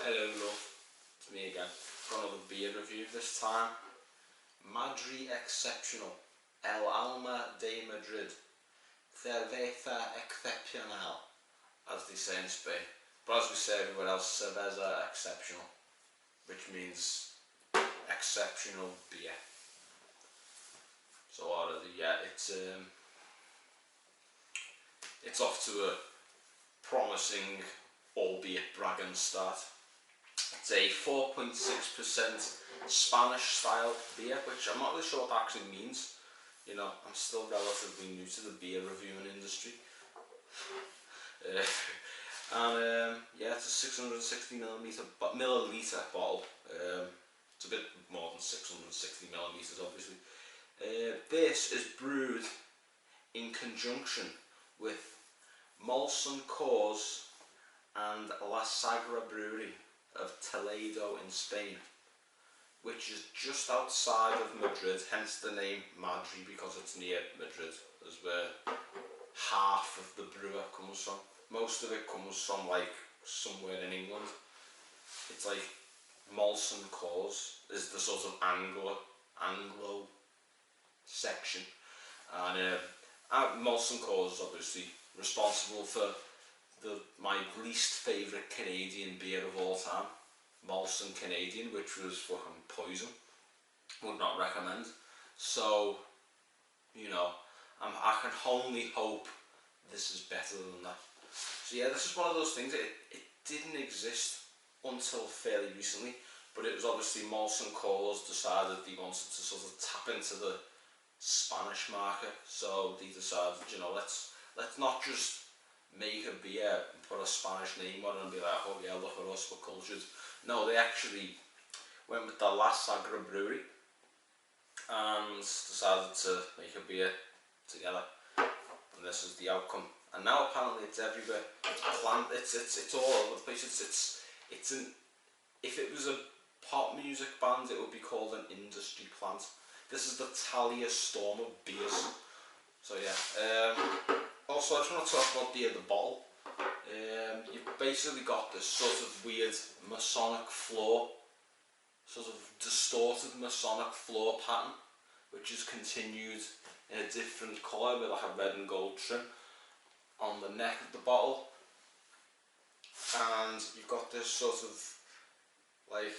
Hello love, it's me again. Got another beer review this time. Madri Excepcional, El Alma de Madrid, Cerveza Excepcional, as they say in Spain. But as we say everywhere else, Cerveza Excepcional, which means exceptional beer. So yeah, it's off to a promising, albeit bragging start. It's a 4.6% Spanish style beer, which I'm not really sure what that actually means. You know, I'm still relatively new to the beer reviewing industry. Yeah, it's a 660 milliliter bottle. It's a bit more than 660 millimeters, obviously. This is brewed in conjunction with Molson Coors and La Sagra Brewery of Toledo in Spain, which is just outside of Madrid, hence the name Madri, because it's near Madrid, is where half of the brewer comes from. Most of it comes from like somewhere in England. It's like Molson Coors is the sort of Anglo section, and Molson Coors is obviously responsible for my least favourite Canadian beer of all time, Molson Canadian, which was fucking poison. Would not recommend. So, you know, I can only hope this is better than that. So yeah, this is one of those things. It didn't exist until fairly recently, but it was obviously Molson Coors decided they wanted to sort of tap into the Spanish market. So they decided, you know, let's not just make a beer and put a Spanish name on it and be like, oh yeah, look at us, we're cultured. No, they actually went with the La Sagra Brewery and decided to make a beer together, and this is the outcome. And now apparently it's everywhere. It's plant. It's all over the place. It's an, if it was a pop music band, it would be called an industry plant. This is the Thalia Storm of beers. So yeah. Also, I just want to talk about the bottle. You've basically got this sort of weird Masonic floor, sort of distorted Masonic floor pattern, which is continued in a different colour with like a red and gold trim on the neck of the bottle. And you've got this sort of like,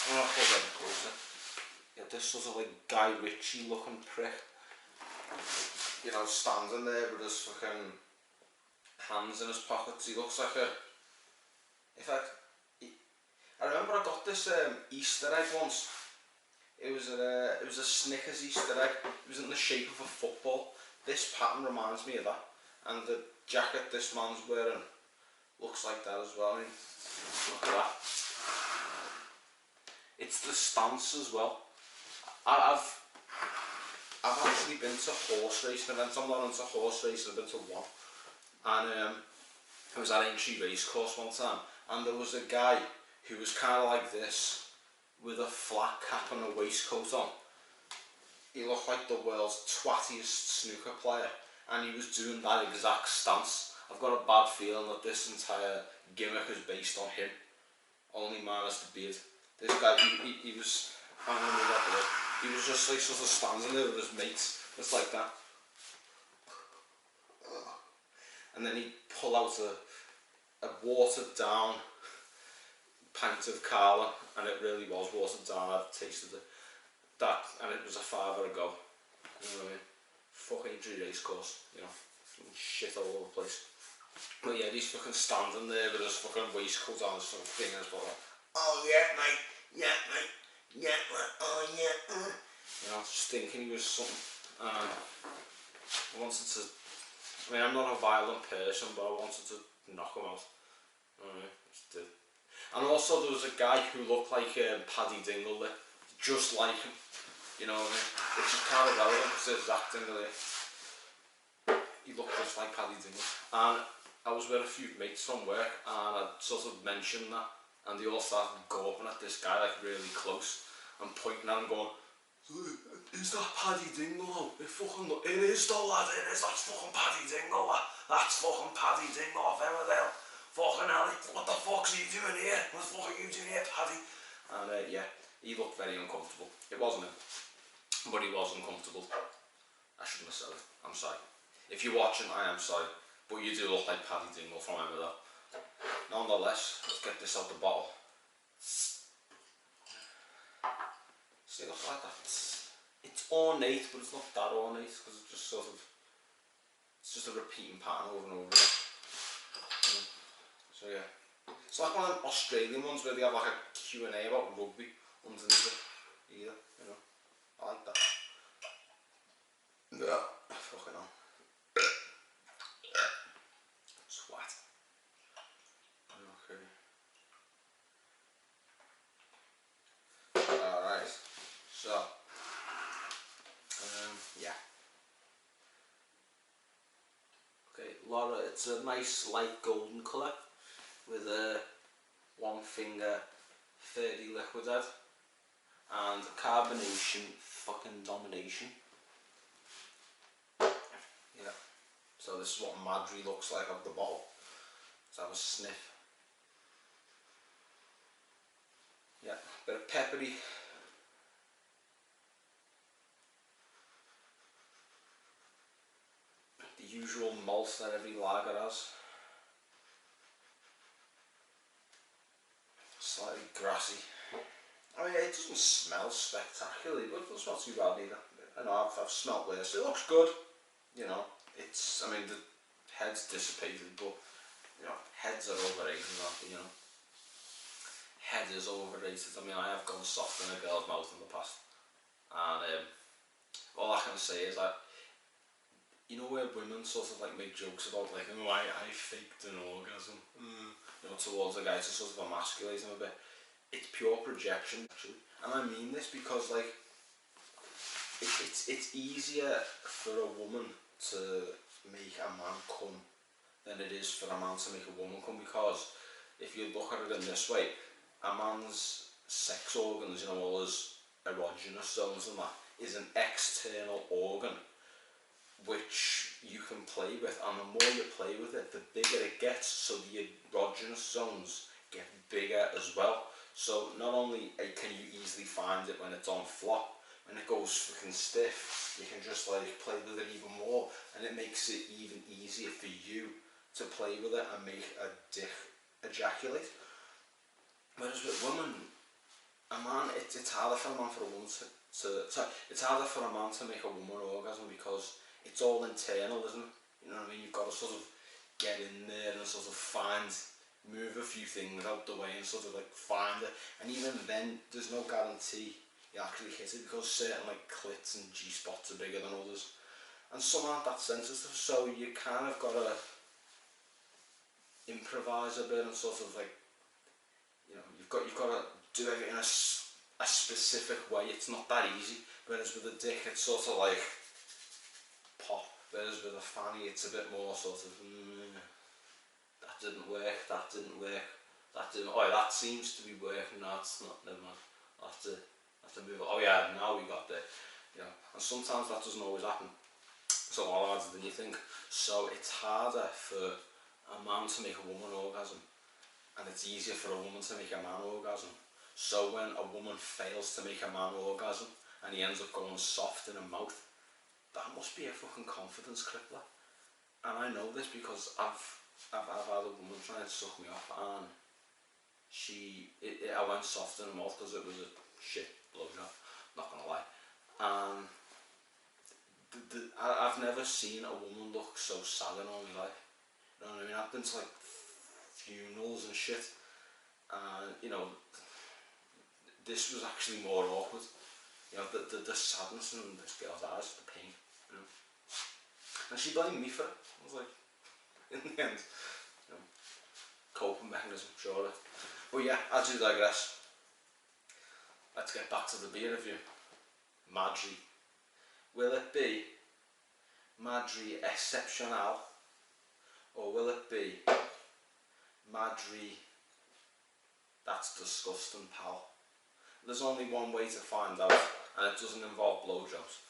I'm gonna hold that closer. You got this sort of like Guy Ritchie looking prick, you know, standing there with his fucking hands in his pockets. He looks like a, in fact, I remember I got this Easter egg once. It was a Snickers Easter egg. It was in the shape of a football. This pattern reminds me of that, and the jacket this man's wearing looks like that as well. I mean, look at that. It's the stance as well. I've actually been to horse racing events. I'm not into horse racing, I've been to one. And I was at Aintree Racecourse one time, and there was a guy who was kind of like this, with a flat cap and a waistcoat on. He looked like the world's twattiest snooker player, and he was doing that exact stance. I've got a bad feeling that this entire gimmick is based on him, only minus the beard. This guy, he was, I don't know what it was. He was just like sort of standing there with his mates, just like that. And then he'd pull out a watered down pint of Carling, and it really was watered down. I've tasted it. That, and it was a fiver ago. You know what I mean? Fucking Aintree Racecourse, you know, shit all over the place. But yeah, he's fucking standing there with his fucking waistcoat on, his fucking fingers, but like, oh yeah, mate, yeah, mate, yeah, mate, oh yeah, you know, just thinking he was something. I wanted to, I mean, I'm not a violent person, but I wanted to knock him out. You know what I mean? Just did. And also there was a guy who looked like Paddy Dingle there, just like him. You know what I mean? Which is kind of relevant because there's acting there. He looked just like Paddy Dingle. And I was with a few mates from work, and I sort of mentioned that, and they all started gawping at this guy like really close and pointing at him going, is that Paddy Dingle? It is though, lad, it is, that's fucking Paddy Dingle, lad. That's fucking Paddy Dingle off Emmerdale. fucking hell, what the fuck's he doing here? What the fuck are you doing here, Paddy? And yeah, he looked very uncomfortable. It wasn't him, but he was uncomfortable. I shouldn't have said it, I'm sorry. If you're watching, I am sorry, but you do look like Paddy Dingle from Emma though. Nonetheless, let's get this out the bottle. See, look like that. It's ornate, but it's not that ornate because it's just sort of, it's just a repeating pattern over and over again. So yeah, it's like one of them Australian ones where they have like a Q&A about rugby underneath it. Either, you know, I like that. Yeah, fucking hell. Swat. Okay. Alright, so, yeah. Okay, Laura, it's a nice light golden colour with a 1 finger 30 liquid head and carbonation fucking domination. Yeah, so this is what Madri looks like out of the bottle. Let's have a sniff. Yeah, bit of peppery. The usual malt that every lager has. Slightly grassy. I mean, it doesn't smell spectacularly, but it doesn't smell too bad either. I know, I've smelt worse. It looks good, you know. It's, I mean, the head's dissipated, but, you know, heads are overrated, you know. Head is overrated. I mean, I have gone soft in a girl's mouth in the past. And all I can say is that, you know where women sort of like make jokes about like, oh, I faked an orgasm, you know, towards a guy to sort of emasculate him a bit. It's pure projection, actually. And I mean this because like, it's easier for a woman to make a man come than it is for a man to make a woman come, because if you look at it in this way, a man's sex organs, you know, all his erogenous zones and that, is an external organ which you can play with, and the more you play with it, the bigger it gets, so the erogenous zones get bigger as well. So not only can you easily find it when it's on flop, when it goes fucking stiff, you can just like play with it even more, and it makes it even easier for you to play with it and make a dick ejaculate. Whereas with women, a man, it's harder for a man for a woman it's harder for a man to make a woman orgasm because it's all internal, isn't it? You know what I mean? You've got to sort of get in there and sort of move a few things out the way and sort of like find it. And even then, there's no guarantee you actually hit it because certain like clits and G-spots are bigger than others. And some aren't that sensitive, so you kind of got to improvise a bit and sort of like, you know, you've got to do everything in a specific way. It's not that easy. Whereas with a dick, it's sort of like pop. Whereas with a fanny, it's a bit more sort of, that didn't work, that didn't work, that didn't, oh yeah, that seems to be working, no it's not, never mind, I'll have to move it, oh yeah, now we got there, you know, and sometimes that doesn't always happen, it's a lot harder than you think. So it's harder for a man to make a woman orgasm, and it's easier for a woman to make a man orgasm. So when a woman fails to make a man orgasm, and he ends up going soft in her mouth, that must be a fucking confidence crippler. And I know this because I've had a woman try and suck me off, and I went soft in her mouth because it was a shit blowjob, not gonna lie. And I've never seen a woman look so sad in all my life. You know what I mean? I've been to like funerals and shit, and you know, this was actually more awkward. You know, the sadness in this girl's eyes, the pain, you know. And she blamed me for it. I was like, in the end, you know, coping mechanism, surely. But yeah, I do digress. Let's get back to the beer review. Madri. Will it be Madri Excepcional, or will it be Madri That's Disgusting Pal? There's only one way to find out, and it doesn't involve blowjobs.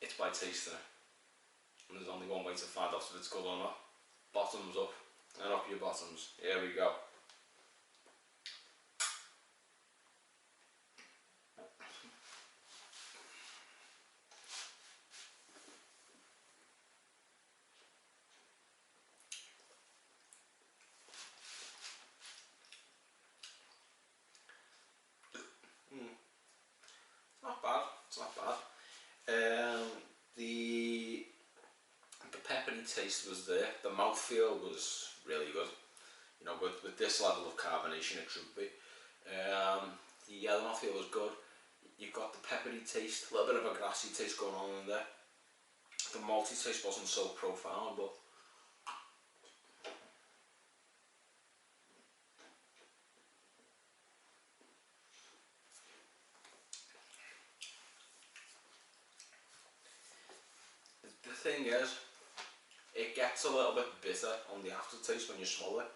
It's by tasting it. And there's only one way to find out if it's good or not. Bottoms up. I hope your bottoms. Here we go. Not bad. It's not bad. The peppery taste was there. The mouthfeel was really good. You know, with this level of carbonation, it should be. The mouthfeel was good. You got the peppery taste, a little bit of a grassy taste going on in there. The malty taste wasn't so profound, but the thing is, it gets a little bit bitter on the aftertaste when you swallow it.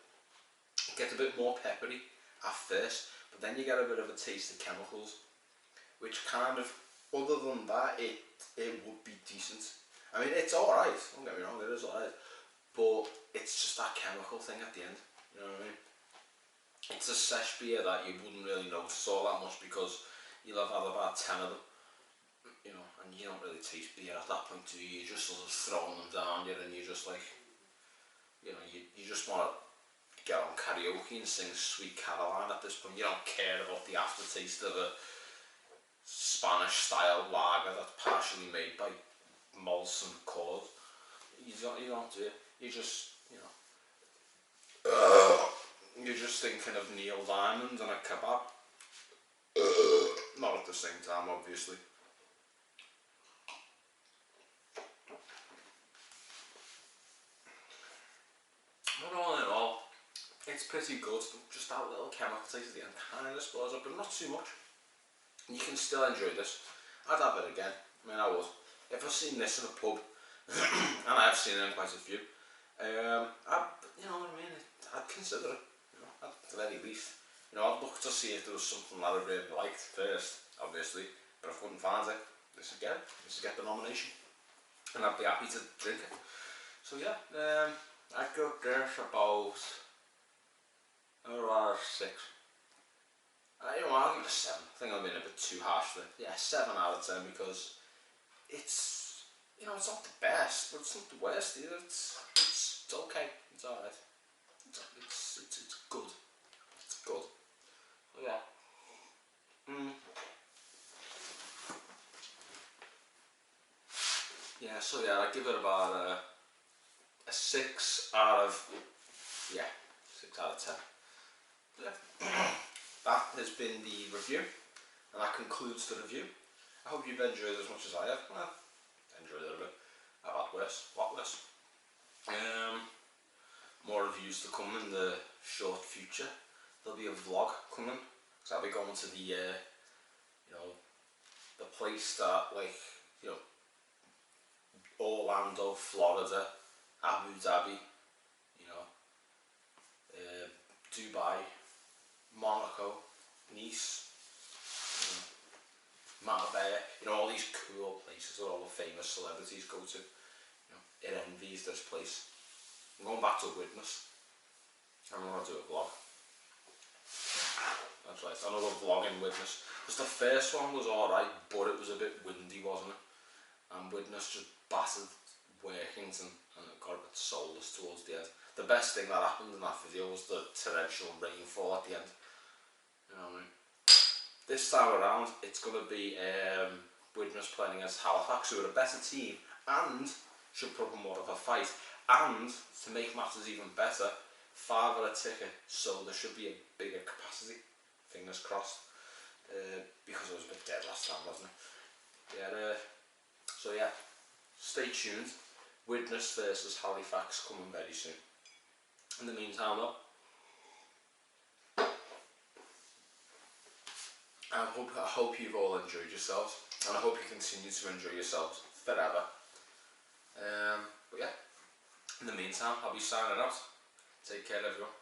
It gets a bit more peppery at first, but then you get a bit of a taste of chemicals, which kind of, other than that, it would be decent. I mean, it's alright, don't get me wrong, it is alright, but it's just that chemical thing at the end, you know what I mean? It's a sesh beer that you wouldn't really notice all that much because you'll have had about 10 of them, you know, and you don't really taste beer at that point, do you? You're just sort of throwing them down you, and you're just like, you know, you just want to get on karaoke and sing Sweet Caroline at this point. You don't care about the aftertaste of a Spanish style lager that's partially made by malts and corn. You don't do it. You just, you know, you're just thinking of Neil Diamond and a kebab. Not at the same time, obviously. But all in all, it's pretty good. Just that little chemical taste at the end kind of spoils it, but not too much. You can still enjoy this. I'd have it again. I mean, I would. If I've seen this in a pub, and I've seen it in quite a few, you know what I mean, I'd consider it, you know, at the very least. You know, I'd look to see if there was something that I really liked first, obviously, but if I couldn't find it, this would get it. This would get the nomination, and I'd be happy to drink it. So yeah, I'd go there for about 6. You know, I'll give it a 7. I think I'm being a bit too harsh there. Yeah, 7 out of 10 because it's, you know, it's not the best, but it's not the worst either. It's okay. It's alright. It's good. It's good. So yeah. Yeah. So yeah, I give it about a 6 out of 6 out of 10. Yeah. That has been the review, and that concludes the review. I hope you've enjoyed it as much as I have. Well, I enjoyed it a bit. I've had worse, a lot worse. More reviews to come in the short future. There'll be a vlog coming, because I'll be going to the, you know, the place that, like, you know, Orlando, Florida, Abu Dhabi, you know, Dubai, Monaco, Nice, Marbella, you know, all these cool places that all the famous celebrities go to. You know, it envies this place. I'm going back to Witness. I'm going to do a vlog. That's right, another vlog in Witness. Because the first one was alright, but it was a bit windy, wasn't it? And Witness just battered Workington, and it got a bit soulless towards the end. The best thing that happened in that video was the torrential rainfall at the end. You know what I mean? This time around, it's going to be Widnes playing against Halifax, who are a better team and should put up more of a fight. And to make matters even better, farther a ticket, so there should be a bigger capacity. Fingers crossed, because it was a bit dead last time, wasn't it? Yeah. So yeah, stay tuned. Widnes versus Halifax coming very soon. In the meantime, though, I hope you've all enjoyed yourselves, and I hope you continue to enjoy yourselves forever. But yeah, in the meantime, I'll be signing out. Take care, everyone.